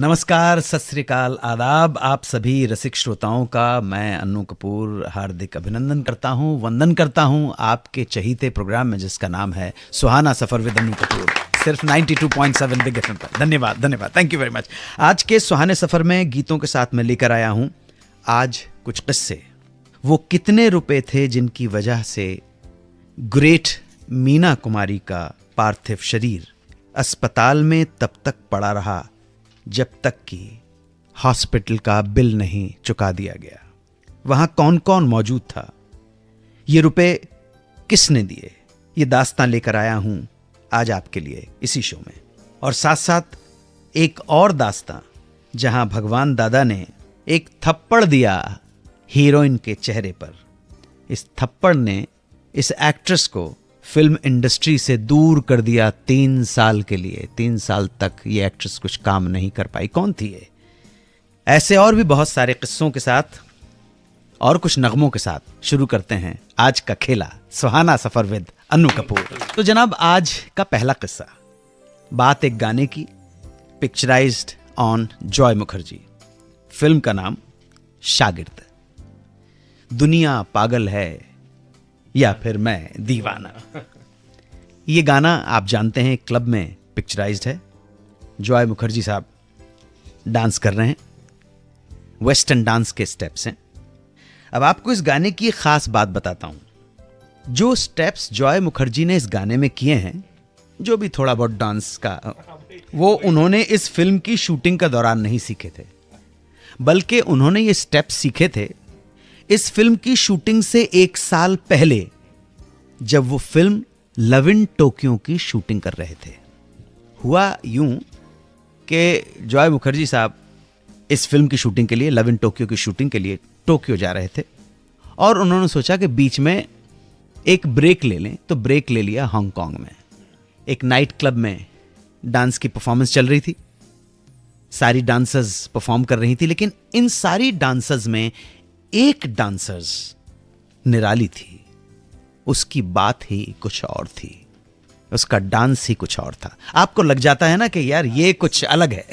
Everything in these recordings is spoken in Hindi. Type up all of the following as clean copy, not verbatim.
नमस्कार, सत श्री अकाल, आदाब आप सभी रसिक श्रोताओं का मैं अन्नू कपूर हार्दिक अभिनंदन करता हूं, वंदन करता हूं आपके चहीते प्रोग्राम में जिसका नाम है सुहाना सफर विद अन्नू कपूर, सिर्फ 92.7 बिग एफएम पर। धन्यवाद, थैंक यू वेरी मच। आज के सुहाने सफर में गीतों के साथ मैं लेकर आया हूं आज कुछ किस्से। वो कितने रुपए थे जिनकी वजह से ग्रेट मीना कुमारी का पार्थिव शरीर अस्पताल में तब तक पड़ा रहा जब तक कि हॉस्पिटल का बिल नहीं चुका दिया गया। वहां कौन कौन मौजूद था, ये रुपए किसने दिए, ये दास्तां लेकर आया हूं आज आपके लिए इसी शो में। और साथ साथ एक और दास्तां जहां भगवान दादा ने एक थप्पड़ दिया हीरोइन के चेहरे पर। इस थप्पड़ ने इस एक्ट्रेस को फिल्म इंडस्ट्री से दूर कर दिया 3 साल के लिए। 3 साल तक ये एक्ट्रेस कुछ काम नहीं कर पाई। कौन थी ये? ऐसे और भी बहुत सारे किस्सों के साथ और कुछ नगमों के साथ शुरू करते हैं आज का खेला सुहाना सफर विद अन्नू कपूर। तो जनाब, आज का पहला किस्सा, बात एक गाने की, picturised on Joy Mukherjee. Film का नाम शागिर्द। दुनिया पागल है या फिर मैं दीवाना। ये गाना आप जानते हैं क्लब में पिक्चराइज्ड है। जॉय मुखर्जी साहब डांस कर रहे हैं, वेस्टर्न डांस के स्टेप्स हैं। अब आपको इस गाने की एक खास बात बताता हूं। जो स्टेप्स जॉय मुखर्जी ने इस गाने में किए हैं, जो भी थोड़ा बहुत डांस का, वो उन्होंने इस फिल्म की शूटिंग का दौरान नहीं सीखे थे, बल्कि उन्होंने ये स्टेप्स सीखे थे इस फिल्म की शूटिंग से 1 साल पहले, जब वो फिल्म लव इन टोक्यो की शूटिंग कर रहे थे। हुआ यूं कि जॉय मुखर्जी साहब इस फिल्म की शूटिंग के लिए, लव इन टोक्यो की शूटिंग के लिए टोक्यो जा रहे थे और उन्होंने सोचा कि बीच में एक ब्रेक ले लें, तो ब्रेक ले लिया हांगकांग में। एक नाइट क्लब में डांस की परफॉर्मेंस चल रही थी, सारी डांसर्स परफॉर्म कर रही थी, लेकिन इन सारी डांसर्स में एक डांसर्स निराली थी। उसकी बात ही कुछ और थी, उसका डांस ही कुछ और था। आपको लग जाता है ना कि यार ये कुछ अलग है।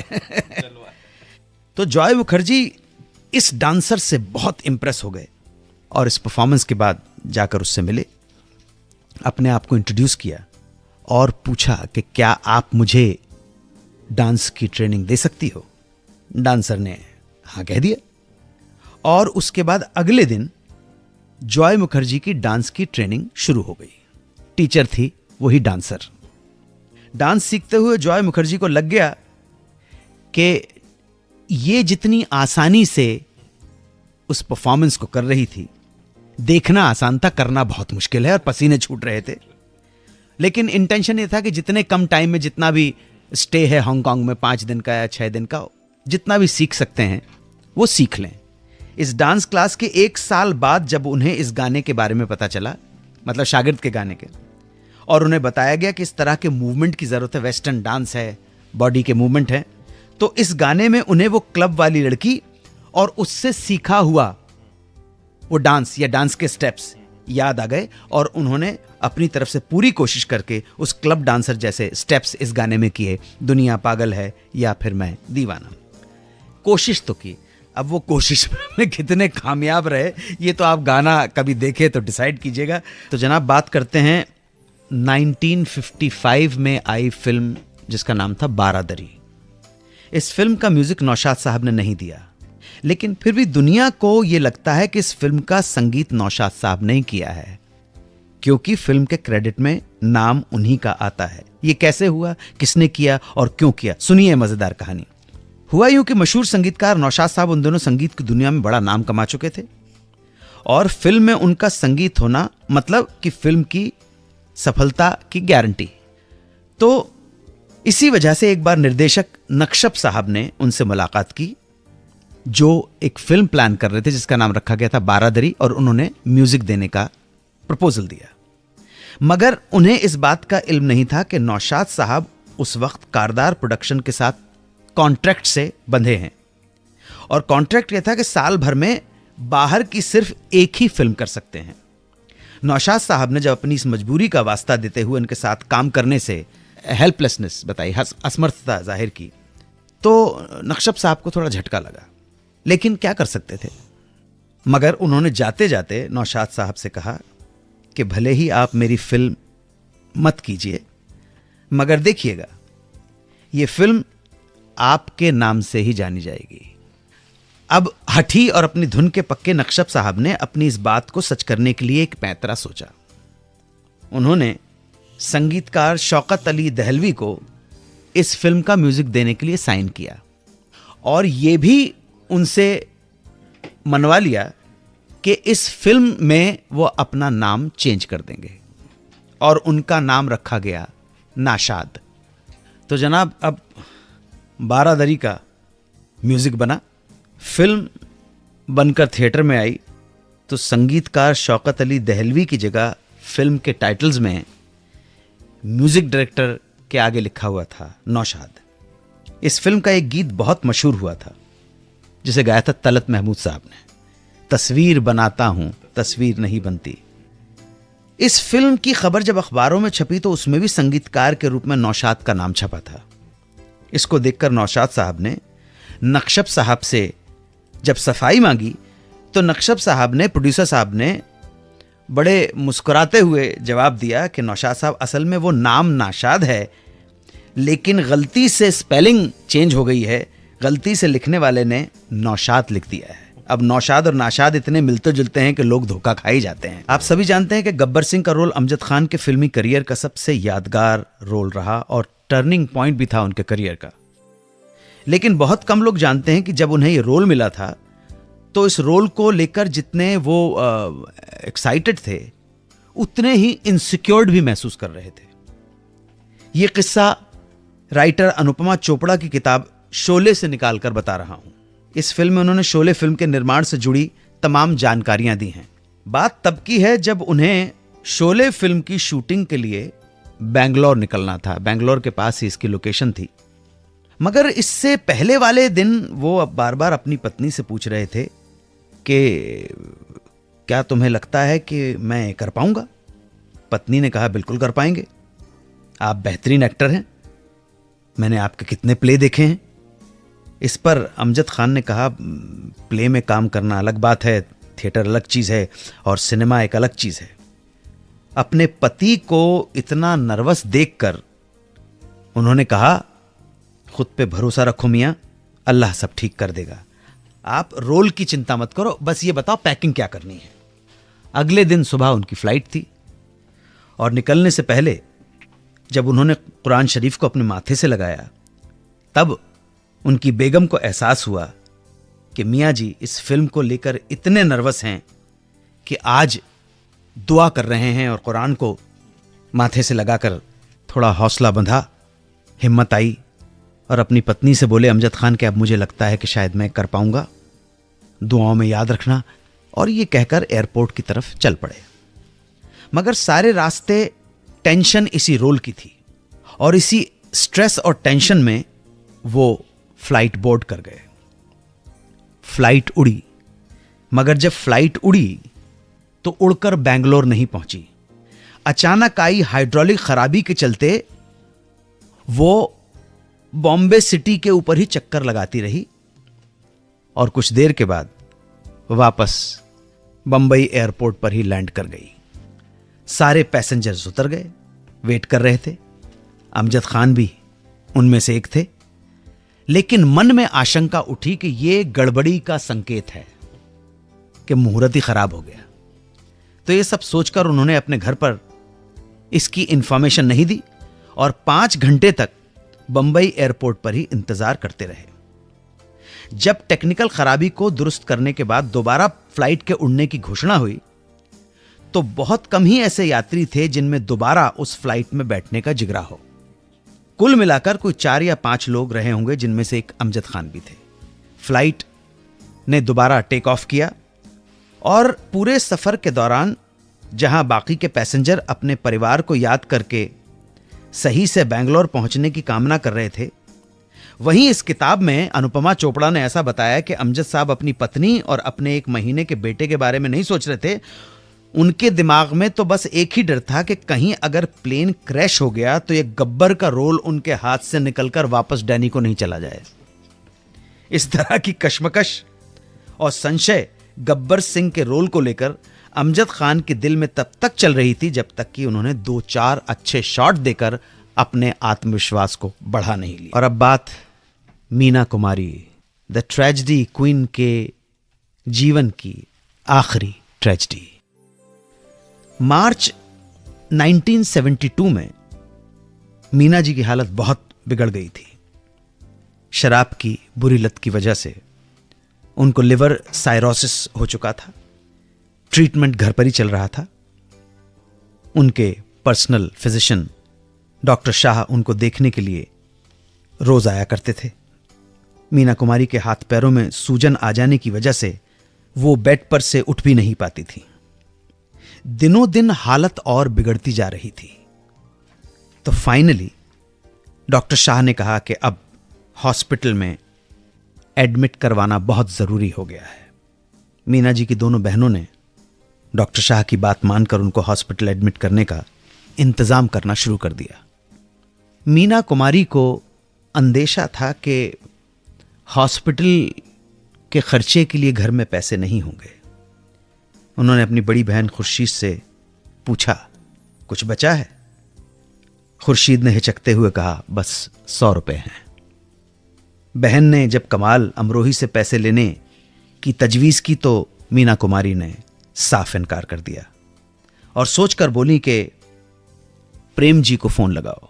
तो जॉय मुखर्जी इस डांसर से बहुत इंप्रेस हो गए और इस परफॉर्मेंस के बाद जाकर उससे मिले, अपने आप को इंट्रोड्यूस किया और पूछा कि क्या आप मुझे डांस की ट्रेनिंग दे सकती हो। डांसर ने हाँ कह दिया और उसके बाद अगले दिन जॉय मुखर्जी की डांस की ट्रेनिंग शुरू हो गई। टीचर थी वही डांसर। डांस सीखते हुए जॉय मुखर्जी को लग गया कि ये जितनी आसानी से उस परफॉर्मेंस को कर रही थी, देखना आसान था, करना बहुत मुश्किल है, और पसीने छूट रहे थे। लेकिन इंटेंशन ये था कि जितने कम टाइम में, जितना भी स्टे है हांगकांग में, 5 दिन का या 6 दिन का, जितना भी सीख सकते हैं वो सीख लें। इस डांस क्लास के 1 साल बाद जब उन्हें इस गाने के बारे में पता चला, मतलब शागिर्द के गाने के, और उन्हें बताया गया कि इस तरह के मूवमेंट की जरूरत है, वेस्टर्न डांस है, बॉडी के मूवमेंट है, तो इस गाने में उन्हें वो क्लब वाली लड़की और उससे सीखा हुआ वो डांस या डांस के स्टेप्स याद आ गए और उन्होंने अपनी तरफ से पूरी कोशिश करके उस क्लब डांसर जैसे स्टेप्स इस गाने में किए। दुनिया पागल है या फिर मैं दीवाना। कोशिश तो की, अब वो कोशिश में कितने कामयाब रहे ये तो आप गाना कभी देखे तो डिसाइड कीजिएगा। तो जनाब, बात करते हैं 1955 में आई फिल्म जिसका नाम था बारादरी। इस फिल्म का म्यूजिक नौशाद साहब ने नहीं दिया, लेकिन फिर भी दुनिया को यह लगता है कि इस फिल्म का संगीत नौशाद साहब ने किया है, क्योंकि फिल्म के क्रेडिट में नाम उन्हीं का आता है। यह कैसे हुआ, किसने किया और क्यों किया, सुनिए मजेदार कहानी। हुआ यूं कि मशहूर संगीतकार नौशाद साहब उन दोनों संगीत की दुनिया में बड़ा नाम कमा चुके थे और फिल्म में उनका संगीत होना मतलब कि फिल्म की सफलता की गारंटी। तो इसी वजह से एक बार निर्देशक नक्शब साहब ने उनसे मुलाकात की, जो एक फिल्म प्लान कर रहे थे जिसका नाम रखा गया था बारादरी, और उन्होंने म्यूजिक देने का प्रपोजल दिया। मगर उन्हें इस बात का इल्म नहीं था कि नौशाद साहब उस वक्त कारदार प्रोडक्शन के साथ कॉन्ट्रैक्ट से बंधे हैं, और कॉन्ट्रैक्ट यह था कि साल भर में बाहर की सिर्फ एक ही फिल्म कर सकते हैं। नौशाद साहब ने जब अपनी इस मजबूरी का वास्ता देते हुए उनके साथ काम करने से हेल्पलेसनेस बताई, असमर्थता जाहिर की, तो नक्शब साहब को थोड़ा झटका लगा, लेकिन क्या कर सकते थे। मगर उन्होंने जाते जाते नौशाद साहब से कहा कि भले ही आप मेरी फिल्म मत कीजिए, मगर देखिएगा ये फिल्म आपके नाम से ही जानी जाएगी। अब हठी और अपनी धुन के पक्के नक्शब साहब ने अपनी इस बात को सच करने के लिए एक पैंतरा सोचा। उन्होंने संगीतकार शौकत अली दहलवी को इस फिल्म का म्यूजिक देने के लिए साइन किया और यह भी उनसे मनवा लिया कि इस फिल्म में वो अपना नाम चेंज कर देंगे और उनका नाम रखा गया नाशाद। तो जनाब अब बारादरी का म्यूजिक बना, फिल्म बनकर थिएटर में आई तो संगीतकार शौकत अली दहलवी की जगह फिल्म के टाइटल्स में म्यूजिक डायरेक्टर के आगे लिखा हुआ था नौशाद। इस फिल्म का एक गीत बहुत मशहूर हुआ था जिसे गाया था तलत महमूद साहब ने, तस्वीर बनाता हूं तस्वीर नहीं बनती। इस फिल्म की खबर जब अखबारों में छपी तो उसमें भी संगीतकार के रूप में नौशाद का नाम छपा था। इसको देखकर नौशाद साहब ने नक्शब साहब से जब सफाई मांगी तो नक्शब साहब ने, प्रोड्यूसर साहब ने बड़े मुस्कुराते हुए जवाब दिया कि नौशाद साहब, असल में वो नाम नाशाद है लेकिन गलती से स्पेलिंग चेंज हो गई है, गलती से लिखने वाले ने नौशाद लिख दिया है। अब नौशाद और नाशाद इतने मिलते जुलते हैं कि लोग धोखा खा ही जाते हैं। आप सभी जानते हैं कि गब्बर सिंह का रोल अमजद खान के फिल्मी करियर का सबसे यादगार रोल रहा और टर्निंग पॉइंट भी था उनके करियर का। लेकिन बहुत कम लोग जानते हैं कि जब उन्हें ये रोल मिला था तो इस रोल को लेकर जितने वो एक्साइटेड थे उतने ही इनसिक्योर्ड भी महसूस कर रहे थे। ये किस्सा राइटर अनुपमा चोपड़ा की किताब शोले से निकालकर बता रहा हूं। इस फिल्म में उन्होंने शोले फिल्म के निर्माण से जुड़ी तमाम जानकारियां दी हैं। बात तब की है जब उन्हें शोले फिल्म की शूटिंग के लिए बेंगलोर निकलना था। बेंगलोर के पास ही इसकी लोकेशन थी। मगर इससे पहले वाले दिन वो अब बार बार अपनी पत्नी से पूछ रहे थे कि क्या तुम्हें लगता है कि मैं कर पाऊंगा? पत्नी ने कहा बिल्कुल कर पाएंगे, आप बेहतरीन एक्टर हैं, मैंने आपके कितने प्ले देखे हैं। इस पर अमजद खान ने कहा प्ले में काम करना अलग बात है, थिएटर अलग चीज है और सिनेमा एक अलग चीज है। अपने पति को इतना नर्वस देखकर उन्होंने कहा खुद पे भरोसा रखो मियां, अल्लाह सब ठीक कर देगा, आप रोल की चिंता मत करो, बस ये बताओ पैकिंग क्या करनी है। अगले दिन सुबह उनकी फ्लाइट थी और निकलने से पहले जब उन्होंने कुरान शरीफ को अपने माथे से लगाया तब उनकी बेगम को एहसास हुआ कि मियां जी इस फिल्म को लेकर इतने नर्वस हैं कि आज दुआ कर रहे हैं और कुरान को माथे से लगाकर थोड़ा हौसला बंधा, हिम्मत आई और अपनी पत्नी से बोले अमजद खान कि अब मुझे लगता है कि शायद मैं कर पाऊंगा, दुआओं में याद रखना। और ये कहकर एयरपोर्ट की तरफ चल पड़े। मगर सारे रास्ते टेंशन इसी रोल की थी और इसी स्ट्रेस और टेंशन में वो फ्लाइट बोर्ड कर गए। फ्लाइट उड़ी, मगर जब फ्लाइट उड़ी तो उड़कर बेंगलोर नहीं पहुंची। अचानक आई हाइड्रोलिक खराबी के चलते वो बॉम्बे सिटी के ऊपर ही चक्कर लगाती रही और कुछ देर के बाद वापस बंबई एयरपोर्ट पर ही लैंड कर गई। सारे पैसेंजर्स उतर गए, वेट कर रहे थे, अमजद खान भी उनमें से एक थे। लेकिन मन में आशंका उठी कि यह गड़बड़ी का संकेत है कि मुहूर्त ही खराब हो गया। तो ये सब सोचकर उन्होंने अपने घर पर इसकी इंफॉर्मेशन नहीं दी और 5 घंटे तक बंबई एयरपोर्ट पर ही इंतजार करते रहे। जब टेक्निकल खराबी को दुरुस्त करने के बाद दोबारा फ्लाइट के उड़ने की घोषणा हुई तो बहुत कम ही ऐसे यात्री थे जिनमें दोबारा उस फ्लाइट में बैठने का जिगरा हो। कुल मिलाकर कोई 4 या 5 लोग रहे होंगे, जिनमें से एक अमजद खान भी थे। फ्लाइट ने दोबारा टेक ऑफ किया और पूरे सफर के दौरान जहां बाकी के पैसेंजर अपने परिवार को याद करके सही से बेंगलोर पहुंचने की कामना कर रहे थे, वहीं इस किताब में अनुपमा चोपड़ा ने ऐसा बताया कि अमजद साहब अपनी पत्नी और अपने 1 महीने के बेटे के बारे में नहीं सोच रहे थे। उनके दिमाग में तो बस एक ही डर था कि कहीं अगर प्लेन क्रैश हो गया तो ये गब्बर का रोल उनके हाथ से निकलकर वापस डैनी को नहीं चला जाए। इस तरह की कश्मकश और संशय गब्बर सिंह के रोल को लेकर अमजद खान के दिल में तब तक चल रही थी जब तक कि उन्होंने 2-4 अच्छे शॉट देकर अपने आत्मविश्वास को बढ़ा नहीं लिया। और अब बात Meena Kumari, the tragedy queen के जीवन की आखिरी ट्रेजेडी। मार्च 1972 में मीना जी की हालत बहुत बिगड़ गई थी। शराब की बुरी लत की वजह से उनको लिवर साइरोसिस हो चुका था। ट्रीटमेंट घर पर ही चल रहा था। उनके पर्सनल फिजिशियन डॉक्टर शाह उनको देखने के लिए रोज आया करते थे। मीना कुमारी के हाथ पैरों में सूजन आ जाने की वजह से वो बेड पर से उठ भी नहीं पाती थी। दिनों दिन हालत और बिगड़ती जा रही थी। तो फाइनली डॉक्टर शाह ने कहा कि अब हॉस्पिटल में एडमिट करवाना बहुत जरूरी हो गया है। मीना जी की दोनों बहनों ने डॉक्टर शाह की बात मानकर उनको हॉस्पिटल एडमिट करने का इंतजाम करना शुरू कर दिया। मीना कुमारी को अंदेशा था कि हॉस्पिटल के खर्चे के लिए घर में पैसे नहीं होंगे। उन्होंने अपनी बड़ी बहन खुर्शीद से पूछा, कुछ बचा है? खुर्शीद ने हिचकते हुए कहा, बस 100 रुपए हैं। बहन ने जब कमाल अमरोही से पैसे लेने की तजवीज की तो मीना कुमारी ने साफ इनकार कर दिया और सोचकर बोली कि प्रेम जी को फोन लगाओ।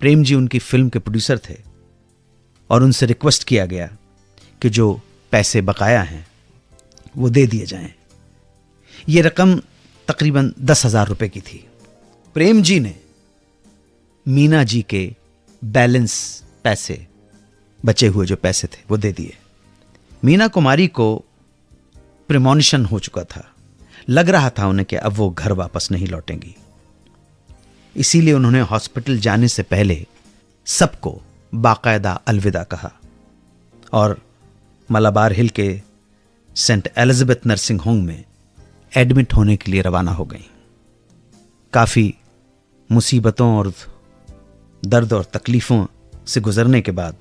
प्रेम जी उनकी फिल्म के प्रोड्यूसर थे और उनसे रिक्वेस्ट किया गया कि जो पैसे बकाया हैं वो दे दिए जाएं। ये रकम तकरीबन 10,000 रुपए की थी। प्रेम जी ने मीना जी के बैलेंस पैसे, बचे हुए जो पैसे थे वो दे दिए। मीना कुमारी को प्रिमोनिशन हो चुका था। लग रहा था उन्हें कि अब वो घर वापस नहीं लौटेंगी। इसीलिए उन्होंने हॉस्पिटल जाने से पहले सबको बाकायदा अलविदा कहा और मलाबार हिल के सेंट एलिजाबेथ नर्सिंग होम में एडमिट होने के लिए रवाना हो गई। काफ़ी मुसीबतों और दर्द और तकलीफ़ों से गुजरने के बाद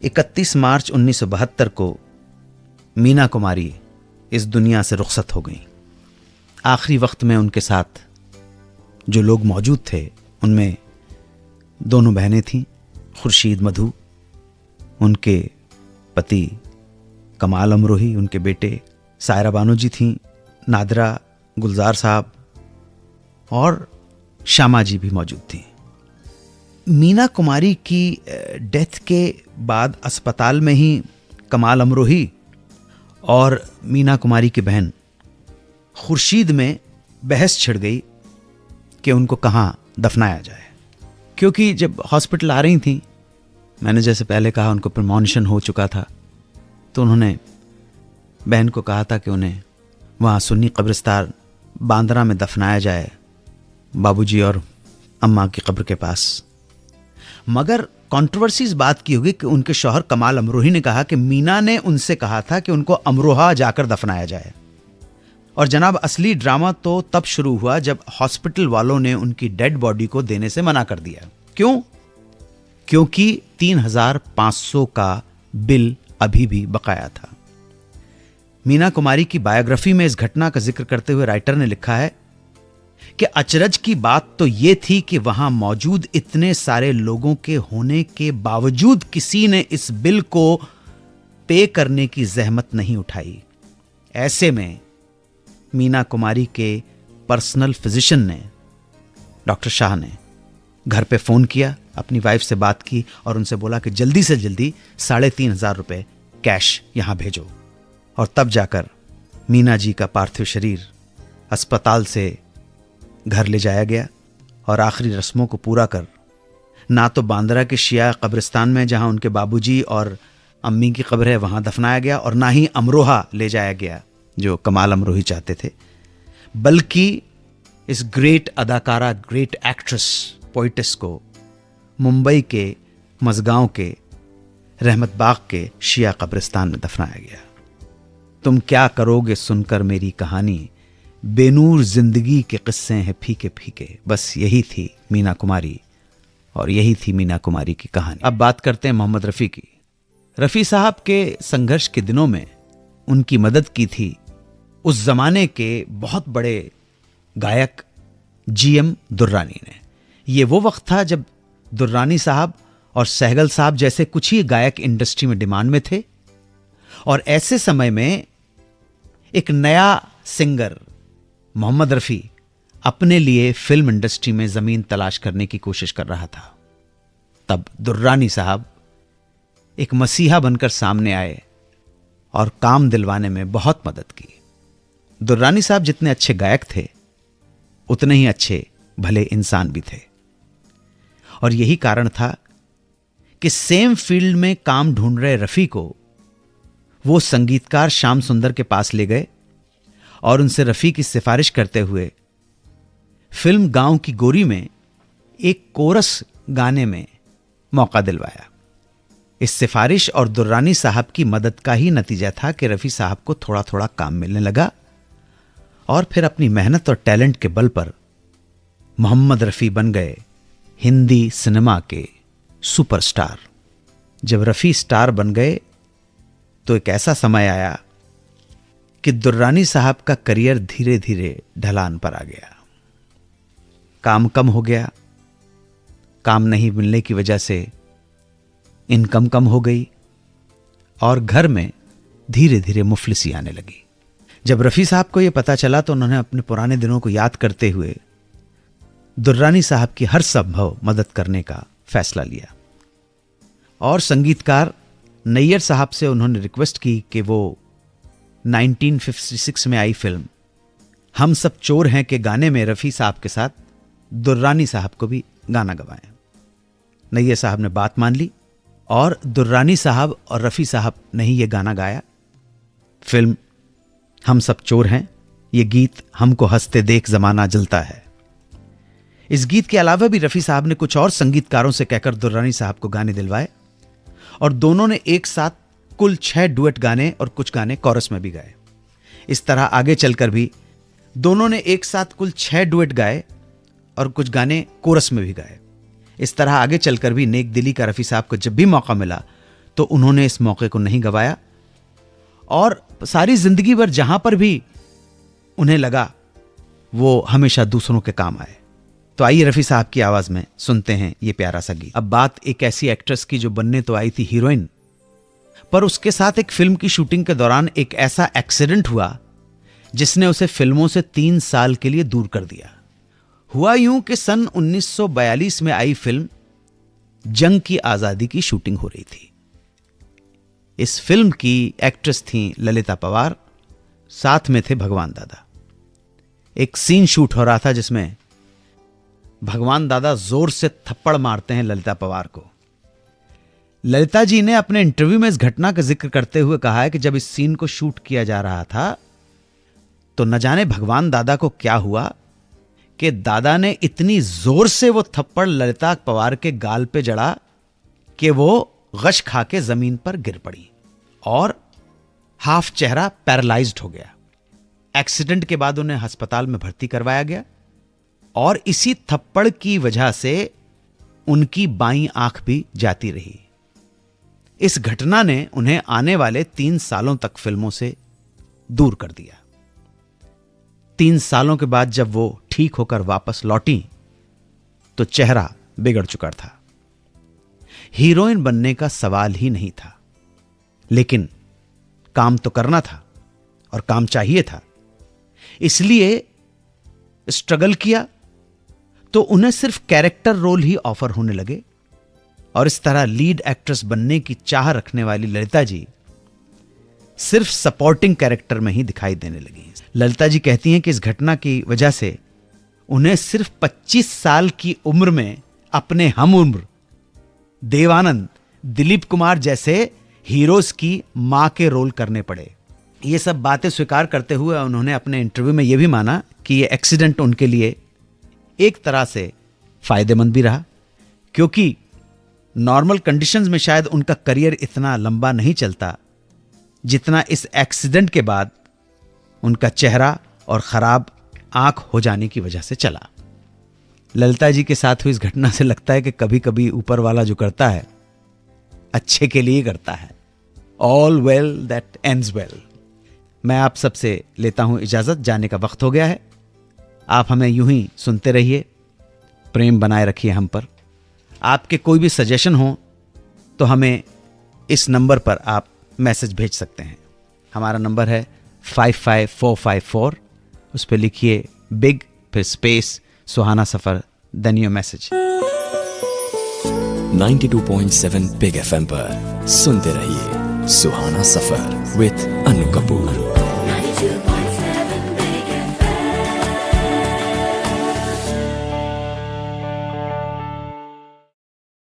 31 मार्च 1972 को मीना कुमारी इस दुनिया से रुखसत हो गई। आखिरी वक्त में उनके साथ जो लोग मौजूद थे उनमें दोनों बहनें थीं, खुर्शीद मधु, उनके पति कमाल अमरोही, उनके बेटे सायरा बानो जी थीं, नादरा, गुलजार साहब और श्यामा जी भी मौजूद थी। मीना कुमारी की डेथ के बाद अस्पताल में ही कमाल अमरोही और मीना कुमारी की बहन खुर्शीद में बहस छिड़ गई कि उनको कहाँ दफनाया जाए। क्योंकि जब हॉस्पिटल आ रही थी, मैंने जैसे पहले कहा उनको प्रिमोनिशन हो चुका था, तो उन्होंने बहन को कहा था कि उन्हें वहाँ सुन्नी कब्रिस्तान बांद्रा में दफनाया जाए, बाबूजी और अम्मा की कब्र के पास। मगर कंट्रोवर्सी इस बात की होगी कि उनके शौहर कमाल अमरोही ने कहा कि मीना ने उनसे कहा था कि उनको अमरोहा जाकर दफनाया जाए। और जनाब असली ड्रामा तो तब शुरू हुआ जब हॉस्पिटल वालों ने उनकी डेड बॉडी को देने से मना कर दिया। क्यों? क्योंकि 3,500 का बिल अभी भी बकाया था। मीना कुमारी की बायोग्राफी में इस घटना का जिक्र करते हुए राइटर ने लिखा है कि अचरज की बात तो यह थी कि वहां मौजूद इतने सारे लोगों के होने के बावजूद किसी ने इस बिल को पे करने की जहमत नहीं उठाई। ऐसे में मीना कुमारी के पर्सनल फिजिशियन ने, डॉक्टर शाह ने घर पे फोन किया, अपनी वाइफ से बात की और उनसे बोला कि जल्दी से जल्दी 3,500 रुपए कैश यहां भेजो। और तब जाकर मीना जी का पार्थिव शरीर अस्पताल से घर ले जाया गया और आखिरी रस्मों को पूरा कर ना तो बांद्रा के शिया कब्रिस्तान में जहां उनके बाबूजी और अम्मी की कब्र है वहां दफनाया गया और ना ही अमरोहा ले जाया गया जो कमाल अमरोही चाहते थे, बल्कि इस ग्रेट अदाकारा, ग्रेट एक्ट्रेस, पोइटेस को मुंबई के मजगांव के रहमत बाग के शिया कब्रिस्तान में दफनाया गया। तुम क्या करोगे सुनकर मेरी कहानी, बेनूर जिंदगी के किस्से हैं फीके फीके। बस यही थी मीना कुमारी और यही थी मीना कुमारी की कहानी। अब बात करते हैं मोहम्मद रफ़ी की। रफ़ी साहब के संघर्ष के दिनों में उनकी मदद की थी उस जमाने के बहुत बड़े गायक जीएम दुर्रानी ने। ये वो वक्त था जब दुर्रानी साहब और सहगल साहब जैसे कुछ ही गायक इंडस्ट्री में डिमांड में थे, और ऐसे समय में एक नया सिंगर मोहम्मद रफ़ी अपने लिए फिल्म इंडस्ट्री में जमीन तलाश करने की कोशिश कर रहा था। तब दुर्रानी साहब एक मसीहा बनकर सामने आए और काम दिलवाने में बहुत मदद की। दुर्रानी साहब जितने अच्छे गायक थे उतने ही अच्छे भले इंसान भी थे, और यही कारण था कि सेम फील्ड में काम ढूंढ रहे रफ़ी को वो संगीतकार श्याम सुंदर के पास ले गए और उनसे रफ़ी की सिफारिश करते हुए फिल्म गांव की गोरी में एक कोरस गाने में मौका दिलवाया। इस सिफारिश और दुर्रानी साहब की मदद का ही नतीजा था कि रफ़ी साहब को थोड़ा थोड़ा काम मिलने लगा, और फिर अपनी मेहनत और टैलेंट के बल पर मोहम्मद रफ़ी बन गए हिंदी सिनेमा के सुपरस्टार। जब रफ़ी स्टार बन गए तो एक ऐसा समय आया कि दुर्रानी साहब का करियर धीरे धीरे ढलान पर आ गया। काम कम हो गया, काम नहीं मिलने की वजह से इनकम कम हो गई, और घर में धीरे धीरे मुफलिसी आने लगी। जब रफ़ी साहब को यह पता चला तो उन्होंने अपने पुराने दिनों को याद करते हुए दुर्रानी साहब की हर संभव मदद करने का फैसला लिया, और संगीतकार नैयर साहब से उन्होंने रिक्वेस्ट की कि वो 1956 में आई फिल्म हम सब चोर हैं के गाने में रफ़ी साहब के साथ दुर्रानी साहब को भी गाना गवाएं। नैयर साहब ने बात मान ली और दुर्रानी साहब और रफ़ी साहब ने ही ये गाना गाया। फिल्म हम सब चोर हैं, ये गीत हमको हंसते देख जमाना जलता है। इस गीत के अलावा भी रफ़ी साहब ने कुछ और संगीतकारों से कहकर दुर्रानी साहब को गाने दिलवाए, और दोनों ने एक साथ कुल 6 डुएट गाने और कुछ गाने कोरस में भी गाए। इस तरह आगे चलकर भी दोनों ने एक साथ कुल 6 डुएट गाए और कुछ गाने कोरस में भी गाए। इस तरह आगे चलकर भी नेक दिली का रफ़ी साहब को जब भी मौका मिला तो उन्होंने इस मौके को नहीं गवाया, और सारी जिंदगी भर जहां पर भी उन्हें लगा वो हमेशा दूसरों के काम आए। तो आइए रफ़ी साहब की आवाज में सुनते हैं ये प्यारा सा गीत। अब बात एक ऐसी एक्ट्रेस की जो बनने तो आई थी हीरोइन, पर उसके साथ एक फिल्म की शूटिंग के दौरान एक ऐसा एक्सीडेंट हुआ जिसने उसे फिल्मों से 3 साल के लिए दूर कर दिया। हुआ यूं कि सन 1942 में आई फिल्म जंग की आजादी की शूटिंग हो रही थी। इस फिल्म की एक्ट्रेस थी ललिता पवार, साथ में थे भगवान दादा। एक सीन शूट हो रहा था जिसमें भगवान दादा जोर से थप्पड़ मारते हैं ललिता पवार को। ललिता जी ने अपने इंटरव्यू में इस घटना का जिक्र करते हुए कहा है कि जब इस सीन को शूट किया जा रहा था तो न जाने भगवान दादा को क्या हुआ कि दादा ने इतनी जोर से वो थप्पड़ ललिता पवार के गाल पे जड़ा कि वो गश खा के जमीन पर गिर पड़ी और हाफ चेहरा पैरालाइज्ड हो गया। एक्सीडेंट के बाद उन्हें अस्पताल में भर्ती करवाया गया, और इसी थप्पड़ की वजह से उनकी बाईं आंख भी जाती रही। इस घटना ने उन्हें आने वाले 3 सालों तक फिल्मों से दूर कर दिया। 3 सालों के बाद जब वो ठीक होकर वापस लौटी तो चेहरा बिगड़ चुका था। हीरोइन बनने का सवाल ही नहीं था, लेकिन काम तो करना था और काम चाहिए था, इसलिए स्ट्रगल किया तो उन्हें सिर्फ कैरेक्टर रोल ही ऑफर होने लगे, और इस तरह लीड एक्ट्रेस बनने की चाह रखने वाली ललिता जी सिर्फ सपोर्टिंग कैरेक्टर में ही दिखाई देने लगी। ललिता जी कहती हैं कि इस घटना की वजह से उन्हें सिर्फ 25 साल की उम्र में अपने हम उम्र देवानंद, दिलीप कुमार जैसे हीरोज की मां के रोल करने पड़े। ये सब बातें स्वीकार करते हुए उन्होंने अपने इंटरव्यू में यह भी माना कि यह एक्सीडेंट उनके लिए एक तरह से फायदेमंद भी रहा, क्योंकि नॉर्मल कंडीशंस में शायद उनका करियर इतना लंबा नहीं चलता जितना इस एक्सीडेंट के बाद उनका चेहरा और खराब आंख हो जाने की वजह से चला। ललिता जी के साथ हुई इस घटना से लगता है कि कभी कभी ऊपर वाला जो करता है अच्छे के लिए करता है। All well that ends well. मैं आप सबसे लेता हूं इजाजत, जाने का वक्त हो गया है। आप हमें यूं ही सुनते रहिए, प्रेम बनाए रखिए हम पर। आपके कोई भी सजेशन हो तो हमें इस नंबर पर आप मैसेज भेज सकते हैं। हमारा नंबर है 55454, उस पर लिखिए बिग, फिर space, Suhana Safar, then your message. 92.7 big FM पर सुनते रहिए सुहाना सफर विद अनु कपूर।